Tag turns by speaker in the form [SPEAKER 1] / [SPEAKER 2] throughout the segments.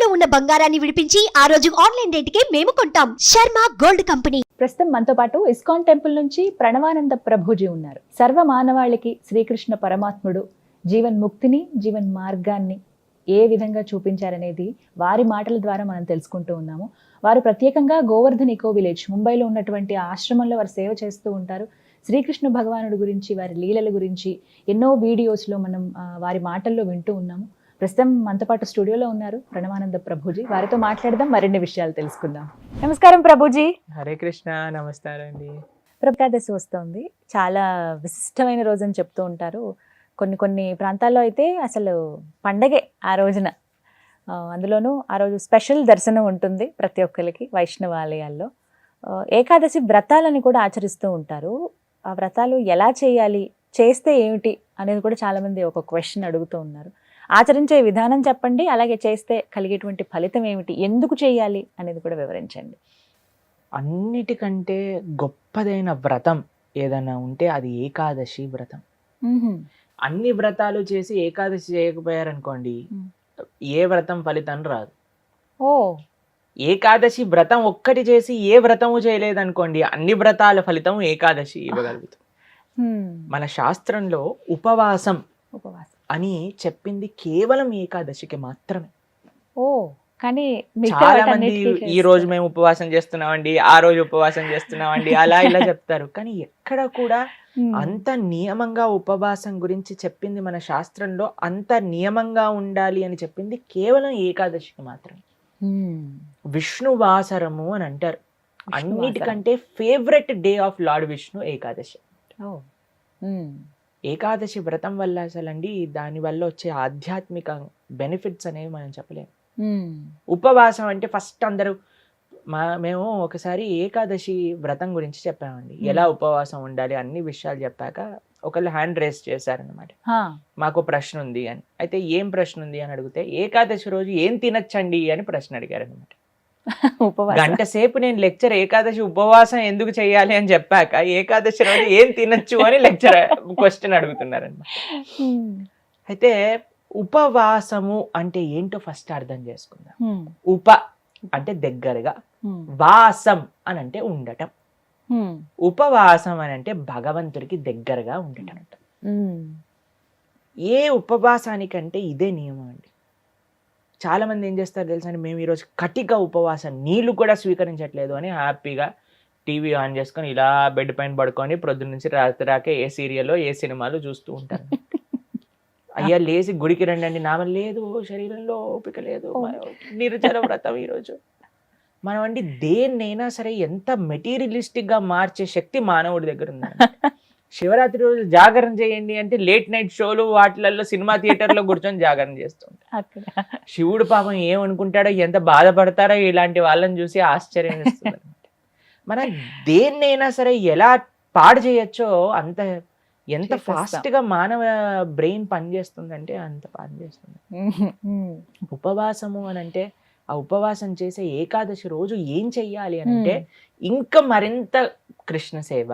[SPEAKER 1] తాకట్టులో ఉన్న బంగారాన్ని విడిపించి ఆ రోజు ఆన్లైన్ రేటుకే మేము కొంటాం. Sharma gold company.
[SPEAKER 2] ప్రస్తుతం మనతో పాటు ఇస్కాన్ టెంపుల్ నుంచి ప్రణవానంద ప్రభుజీ ఉన్నారు. సర్వ మానవాళికి శ్రీకృష్ణ పరమాత్ముడు జీవన్ ముక్తిని, జీవన్ మార్గాన్ని ఏ విధంగా చూపించారనేది వారి మాటల ద్వారా మనం తెలుసుకుంటూ ఉన్నాము. వారు ప్రత్యేకంగా గోవర్ధన్ ఇకో విలేజ్ ముంబైలో ఉన్నటువంటి ఆశ్రమంలో వారు సేవ చేస్తూ ఉంటారు. శ్రీకృష్ణ భగవానుడి గురించి, వారి లీలల గురించి ఎన్నో వీడియోస్లో మనం వారి మాటల్లో వింటూ ఉన్నాము. ప్రస్తుతం మనతో పాటు స్టూడియోలో ఉన్నారు ప్రణవానంద ప్రభుజీ. వారితో మాట్లాడదాం, మరిన్ని విషయాలు తెలుసుకుందాం. నమస్కారం ప్రభుజీ.
[SPEAKER 3] హరే కృష్ణ. నమస్కారం అండి.
[SPEAKER 2] ఏకాదశి వస్తుంది, చాలా విశిష్టమైన రోజు అని చెప్తూ ఉంటారు. కొన్ని ప్రాంతాల్లో అయితే అసలు పండగే ఆ రోజున. అందులోనూ ఆ రోజు స్పెషల్ దర్శనం ఉంటుంది ప్రతి ఒక్కరికి వైష్ణవ ఆలయాల్లో. ఏకాదశి వ్రతాలని కూడా ఆచరిస్తూ ఉంటారు. ఆ వ్రతాలు ఎలా చేయాలి, చేస్తే ఏమిటి అనేది కూడా చాలామంది ఒక క్వశ్చన్ అడుగుతూ ఉన్నారు. ఆచరించే విధానం చెప్పండి, అలాగే చేస్తే కలిగేటువంటి ఫలితం ఏమిటి, ఎందుకు చేయాలి అనేది కూడా వివరించండి.
[SPEAKER 3] అన్నిటికంటే గొప్పదైన వ్రతం ఏదైనా ఉంటే అది ఏకాదశి వ్రతం. అన్ని వ్రతాలు చేసి ఏకాదశి చేయకపోయారనుకోండి, ఏ వ్రతం ఫలితం రాదు. ఏకాదశి వ్రతం ఒక్కటి చేసి ఏ వ్రతము చేయలేదనుకోండి, అన్ని వ్రతాల ఫలితం ఏకాదశి ఇవ్వగలుగుతాం. మన శాస్త్రంలో ఉపవాసం అని చెప్పింది కేవలం ఏకాదశికి మాత్రమే.
[SPEAKER 2] కానీ
[SPEAKER 3] చాలా మంది ఈ రోజు మేము ఉపవాసం చేస్తున్నామండి, ఆ రోజు ఉపవాసం చేస్తున్నామండి, అలా ఇలా చెప్తారు. కానీ ఎక్కడ కూడా అంత నియమంగా ఉపవాసం గురించి చెప్పింది మన శాస్త్రంలో, అంత నియమంగా ఉండాలి అని చెప్పింది కేవలం ఏకాదశికి మాత్రమే. విష్ణువాసరము అని అంటారు. అన్నిటికంటే favourite day of lord Vishnu Ekadashi. Ekadashi వ్రతం వల్ల అసలండి దాని వల్ల వచ్చే ఆధ్యాత్మిక బెనిఫిట్స్ అనేవి మనం చెప్పలేము. ఉపవాసం అంటే ఫస్ట్ అందరూ మేము ఒకసారి ఏకాదశి వ్రతం గురించి చెప్పామండి, ఎలా ఉపవాసం ఉండాలి అన్ని విషయాలు చెప్పాక ఒకళ్ళు హ్యాండ్ రేస్ చేశారనమాట, మాకు ప్రశ్న ఉంది అని. అయితే ఏం ప్రశ్న ఉంది అని అడిగితే, ఏకాదశి రోజు ఏం తినచ్చండి అని ప్రశ్న అడిగారు అనమాట. గంట సేపు నేను లెక్చర్ ఏకాదశి ఉపవాసం ఎందుకు చేయాలి అని చెప్పాక ఏకాదశి రోజు ఏం తినచ్చు అని లెక్చర్ క్వశ్చన్ అడుగుతున్నారనమాట. అయితే ఉపవాసము అంటే ఏంటో ఫస్ట్ అర్థం చేసుకుందాం. ఉప అంటే దగ్గరగా, వాసం అని అంటే ఉండటం. ఉపవాసం అని అంటే భగవంతుడికి దగ్గరగా ఉండటం. ఏ ఉపవాసానికంటే ఇదే నియమం అండి. చాలా మంది ఏం చేస్తారు తెలుసా, మేము ఈరోజు కటిక ఉపవాసం, నీళ్లు కూడా స్వీకరించట్లేదు అని హ్యాపీగా టీవీ ఆన్ చేసుకొని ఇలా బెడ్ పైన పడుకొని ప్రొద్దున నుంచి రాత్రి రాకే ఏ సీరియల్లో ఏ సినిమాలు చూస్తూ ఉంటారు. అయ్యా లేచి గుడికి రండి, నామ లేదు, శరీరంలో ఓపిక లేదు, నిర్జల వ్రతం ఈరోజు. మనం అండి దేన్నైనా సరే ఎంత మెటీరియలిస్టిక్ గా మార్చే శక్తి మానవుడి దగ్గర ఉంది. శివరాత్రి రోజు జాగరణ చేయండి అంటే లేట్ నైట్ షోలు వాటిలలో సినిమా థియేటర్లో కూర్చొని జాగరణ చేస్తుంటారు. శివుడు పాపం ఏమనుకుంటాడో, ఎంత బాధపడతారో ఇలాంటి వాళ్ళని చూసి ఆశ్చర్యం వేస్తుంది. మనం దేన్నైనా సరే ఎలా పాడు చేయొచ్చో అంత, ఎంత ఫాస్ట్ గా మానవ బ్రెయిన్ పనిచేస్తుందంటే అంత పనిచేస్తుంది. ఉపవాసము అని అంటే, ఆ ఉపవాసం చేసే ఏకాదశి రోజు ఏం చెయ్యాలి అని అంటే, ఇంకా మరింత కృష్ణ సేవ,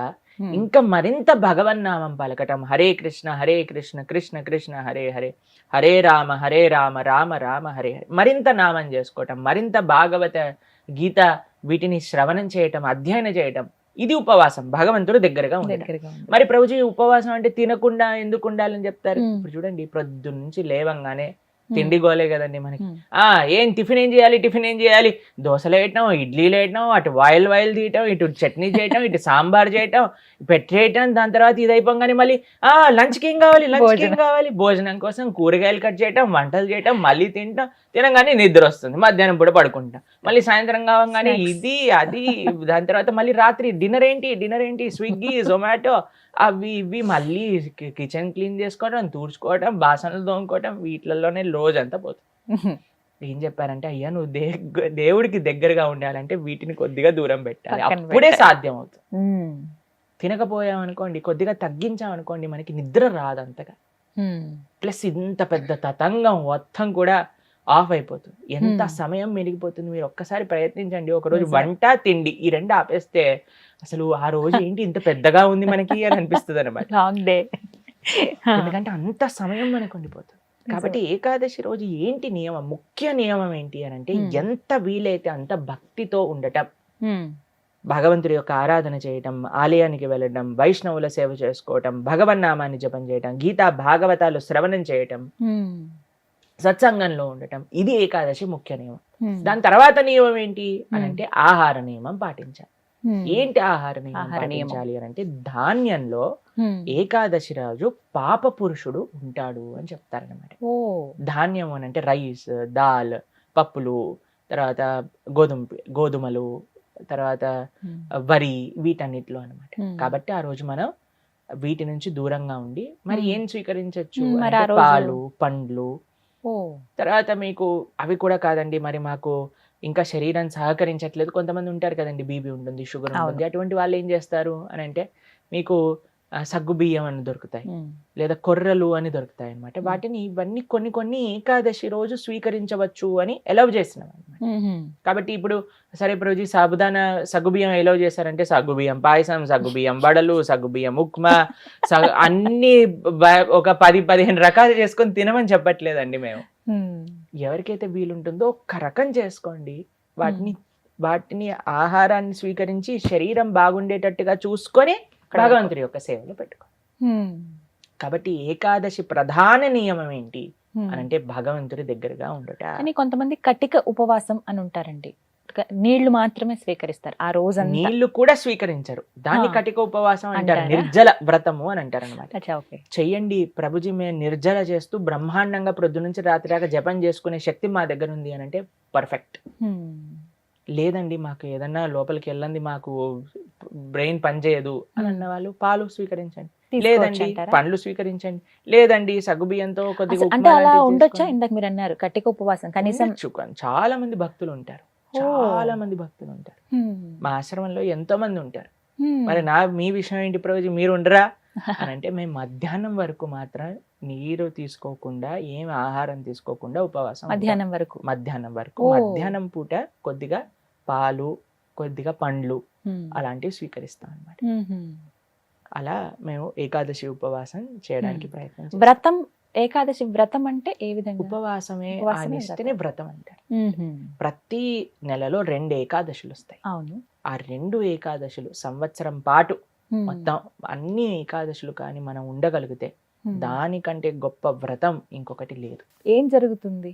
[SPEAKER 3] ఇంకా మరింత భగవన్నామం పలకటం. హరే కృష్ణ కృష్ణ కృష్ణ హరే హరే, హరే రామ రామ రామ హరే హరే. మరింత నామం చేసుకోవటం, మరింత భాగవత గీత వీటిని శ్రవణం చేయటం, అధ్యయనం చేయటం. ఇది ఉపవాసం, భగవంతుడు దగ్గరగా ఉండటం. మరి ప్రభుజీ ఉపవాసం అంటే తినకుండా ఎందుకు ఉండాలని చెప్తారు? ఇప్పుడు చూడండి, ప్రొద్దున నుంచి లేవంగానే తిండి గోలే కదండి మనకి. ఏం టిఫిన్ ఏం చేయాలి, దోశలు వేయటం, ఇడ్లీలు వేయటం, అటు వాయిల్ తీయటం, ఇటు చట్నీ చేయటం, ఇటు సాంబార్ చేయటం, పెట్టేయటం. దాని తర్వాత ఇది అయిపోగానే మళ్ళీ లంచ్కి ఏం కావాలి, భోజనం కోసం కూరగాయలు కట్ చేయటం, వంటలు చేయటం, మళ్ళీ తినగానే నిద్ర వస్తుంది, మధ్యాహ్నం పూట పడుకుంటాం, మళ్ళీ సాయంత్రం కావగానే ఇది అది. దాని తర్వాత మళ్ళీ రాత్రి డిన్నర్ ఏంటి, స్విగ్గీ, జొమాటో, అవి ఇవి, మళ్ళీ కిచెన్ క్లీన్ చేసుకోవడం, తుడుచుకోవడం, బాసనలు తోముకోవడం, వీటిలలోనే రోజంతా పోతుంది. ఏం చెప్పారంటే, అయ్యా నువ్వు దేవుడికి దగ్గరగా ఉండాలంటే వీటిని కొద్దిగా దూరం పెట్టాలి, అప్పుడే సాధ్యం అవుతుంది. తినకపోయామనుకోండి, కొద్దిగా తగ్గించామనుకోండి, మనకి నిద్ర రాదు అంతగా. ప్లస్ ఇంత పెద్ద తతంగం మొత్తం కూడా ఆఫ్ అయిపోతుంది. ఎంత సమయం మెలిగిపోతుంది. మీరు ఒక్కసారి ప్రయత్నించండి, ఒకరోజు వంట తిండి ఈ రెండు ఆపేస్తే అసలు ఆ రోజు ఏంటి ఇంత పెద్దగా ఉంది మనకి అని అనిపిస్తుంది అనమాట.
[SPEAKER 2] Long day.
[SPEAKER 3] ఎందుకంటే అంత సమయం మనకు ఉండిపోతుంది. కాబట్టి ఏకాదశి రోజు ఏంటి నియమం, ముఖ్య నియమం ఏంటి అని అంటే ఎంత వీలైతే అంత భక్తితో ఉండటం, భగవంతుడి యొక్క ఆరాధన చేయటం, ఆలయానికి వెళ్ళడం, వైష్ణవుల సేవ చేసుకోవటం, భగవన్నామాన్ని జపం చేయటం, గీతా భాగవతాలు శ్రవణం చేయటం, సత్సంగంలో ఉండటం, ఇది ఏకాదశి ముఖ్య నియమం. దాని తర్వాత నియమం ఏంటి అని అంటే ఆహార నియమం పాటించాలి. ఏంటి ఆహార నియమం పాటించాలి అని అంటే ధాన్యంలో ఏకాదశి రోజు పాప పురుషుడు ఉంటాడు అని చెప్తారనమాట. ధాన్యం అని అంటే రైస్, దాల్, పప్పులు, తర్వాత గోధుమలు, తర్వాత వరి, వీటన్నిటిలో అనమాట. కాబట్టి ఆ రోజు మనం వీటి నుంచి దూరంగా ఉండి మరి ఏం స్వీకరించవచ్చు, పాలు, పండ్లు. తర్వాత మీకు అవి కూడా కాదండి, మరి మాకు ఇంకా శరీరం సహకరించట్లేదు, కొంతమంది ఉంటారు కదండి, బీపీ ఉంటుంది, షుగర్ ఉంటుంది, అటువంటి వాళ్ళు ఏం చేస్తారు అని అంటే మీకు సగ్గు బియ్యం అని దొరుకుతాయి, లేదా కొర్రలు అని దొరుకుతాయి అనమాట. వాటిని ఇవన్నీ కొన్ని ఏకాదశి రోజు స్వీకరించవచ్చు అని ఎలవ్ చేస్తున్నాం అనమాట. కాబట్టి ఇప్పుడు సరే రోజు సాబుదానా సగ్గుబియ్యం ఎలవ్ చేశారంటే సగ్గుబియ్యం పాయసం, సగ్గుబియ్యం వడలు, సగ్గుబియ్యం ఉప్మా, అన్ని ఒక 10-15 రకాలు చేసుకొని తినమని చెప్పట్లేదండి మేము. ఎవరికైతే వీలుంటుందో ఒక్క రకం చేసుకోండి, వాటిని ఆహారాన్ని స్వీకరించి శరీరం బాగుండేటట్టుగా చూసుకొని భగవంతుడి యొక్క సేవలో పెట్టుకో. కాబట్టి ఏకాదశి ప్రధాన నియమం ఏంటి అని అంటే భగవంతుడి దగ్గరగా ఉండట.
[SPEAKER 2] అని కొంతమంది కటిక ఉపవాసం అని ఉంటారండి, నీళ్లు మాత్రమే స్వీకరిస్తారు ఆ రోజు.
[SPEAKER 3] నీళ్లు కూడా స్వీకరించరు, దాన్ని కటిక ఉపవాసం అంటారు, నిర్జల వ్రతము అని అంటారు అనమాట. చెయ్యండి ప్రభుజీ, మేము నిర్జల చేస్తూ బ్రహ్మాండంగా ప్రొద్దు నుంచి రాత్రి దాకా జపం చేసుకునే శక్తి మా దగ్గర ఉంది అని అంటే పర్ఫెక్ట్. లేదండి మాకు ఏదన్నా లోపలికి వెళ్ళండి, మాకు బ్రెయిన్ పనిచేయదు అని అన్న వాళ్ళు పాలు స్వీకరించండి, లేదండి పండ్లు స్వీకరించండి, లేదండి సగ్గుబియ్యంతో కొద్దిగా
[SPEAKER 2] ఉండొచ్చా. ఇందాక మీరు అన్నారు కటిక ఉపవాసం కనీసం.
[SPEAKER 3] చాలా మంది భక్తులు ఉంటారు, మా ఆశ్రమంలో ఎంతో మంది ఉంటారు. మరి మీ విషయం ఏంటి ప్రభుజీ, మీరు ఉండరా అని అంటే మేము మధ్యాహ్నం వరకు మాత్రం నీరు తీసుకోకుండా, ఏం ఆహారం తీసుకోకుండా ఉపవాసం. మధ్యాహ్నం వరకు మధ్యాహ్నం పూట కొద్దిగా పాలు, కొద్దిగా పండ్లు అలాంటివి స్వీకరిస్తాం అన్నమాట. అలా మేము ఏకాదశి ఉపవాసం చేయడానికి ప్రయత్నం.
[SPEAKER 2] వ్రతం, ఏకాదశి వ్రతం అంటే ఏ విధంగా?
[SPEAKER 3] ఉపవాసమే ఆనిస్తేనే వ్రతం అంటారు. ప్రతి నెలలో 2 ఏకాదశులు వస్తాయి. అవును. ఆ 2 ఏకాదశులు సంవత్సరం పాటు మొత్తం అన్ని ఏకాదశులు కానీ మనం ఉండగలిగితే దానికంటే గొప్ప వ్రతం ఇంకొకటి లేదు.
[SPEAKER 2] ఏం జరుగుతుంది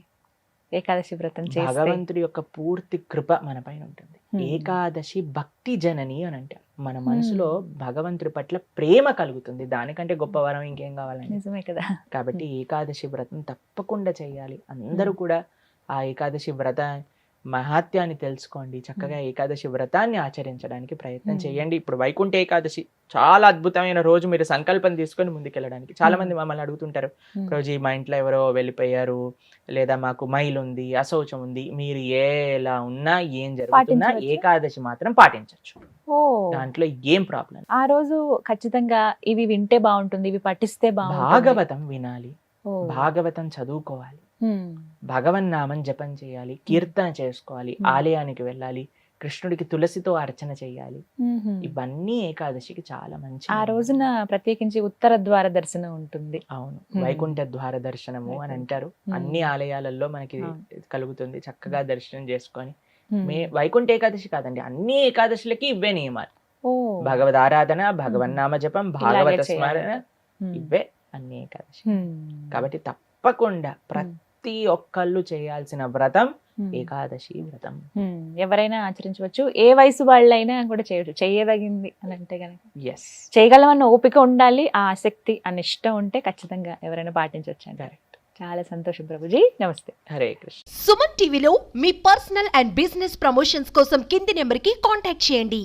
[SPEAKER 2] ఏకాదశి వ్రతం చేస్తే?
[SPEAKER 3] భగవంతుడి యొక్క పూర్తి కృప మన పైన ఉంటుంది. ఏకాదశి భక్తి జనని అని అంటారు. మన మనసులో భగవంతుడి పట్ల ప్రేమ కలుగుతుంది, దానికంటే గొప్ప వరం ఇంకేం కావాలండి.
[SPEAKER 2] నిజమే కదా.
[SPEAKER 3] కాబట్టి ఏకాదశి వ్రతం తప్పకుండా చేయాలి. అందరూ కూడా ఆ ఏకాదశి వ్రత మహాత్యాన్ని తెలుసుకోండి, చక్కగా ఏకాదశి వ్రతాన్ని ఆచరించడానికి ప్రయత్నం చేయండి. ఇప్పుడు వైకుంఠ ఏకాదశి చాలా అద్భుతమైన రోజు, మీరు సంకల్పం తీసుకొని ముందుకెళ్ళడానికి. చాలా మంది మమ్మల్ని అడుగుతుంటారు, రోజు మా ఇంట్లో ఎవరో వెళ్ళిపోయారు, లేదా మాకు మైల్ ఉంది, అశౌచం ఉంది, మీరు ఎలా ఉన్నా ఏం జరుగుతున్నా ఏకాదశి మాత్రం పాటించవచ్చు, దాంట్లో ఏం ప్రాబ్లం.
[SPEAKER 2] ఆ రోజు ఖచ్చితంగా ఇవి వింటే బాగుంటుంది, ఇవి పఠిస్తే బాగుంటుంది.
[SPEAKER 3] భాగవతం వినాలి, భాగవతం చదువుకోవాలి, భగవన్నామం జపం చేయాలి, కీర్తన చేసుకోవాలి, ఆలయానికి వెళ్ళాలి, కృష్ణుడికి తులసితో అర్చన చేయాలి. ఇవన్నీ ఏకాదశికి చాలా మంచి.
[SPEAKER 2] ఆ రోజున ప్రత్యేకించి ఉత్తర ద్వార దర్శనం ఉంటుంది.
[SPEAKER 3] అవును, వైకుంఠ ద్వార దర్శనము అని అంటారు. అన్ని ఆలయాలలో మనకి కలుగుతుంది, చక్కగా దర్శనం చేసుకొని. వైకుంఠ ఏకాదశి కాదండి, అన్ని ఏకాదశులకి ఇవే నియమాలు. భగవద్ ఆరాధన, భగవన్నామ జపం, భాగవత స్మరణ, ఇవే అన్ని ఏకాదశి. కాబట్టి తప్పకుండా ప్రతి ఒక్కళ్ళు చేయాల్సిన వ్రతం ఏకాదశి వ్రతం.
[SPEAKER 2] ఎవరైనా ఆచరించవచ్చు, ఏ వయసు వాళ్ళైనా కూడా చేయవచ్చు, చేయదగింది అని అంటే కనుక.
[SPEAKER 3] ఎస్,
[SPEAKER 2] చేయగలమన్న ఓపిక ఉండాలి, ఆ ఆసక్తి, ఆ నిష్ట ఉంటే ఖచ్చితంగా ఎవరైనా పాటించవచ్చు అంటారు. చాలా సంతోషం ప్రభుజీ, నమస్తే.
[SPEAKER 3] హరే కృష్ణ.
[SPEAKER 1] సుమన్ టీవీలో మీ పర్సనల్ అండ్ బిజినెస్ ప్రమోషన్స్ కోసం కింది నెంబర్కి కాంటాక్ట్ చేయండి.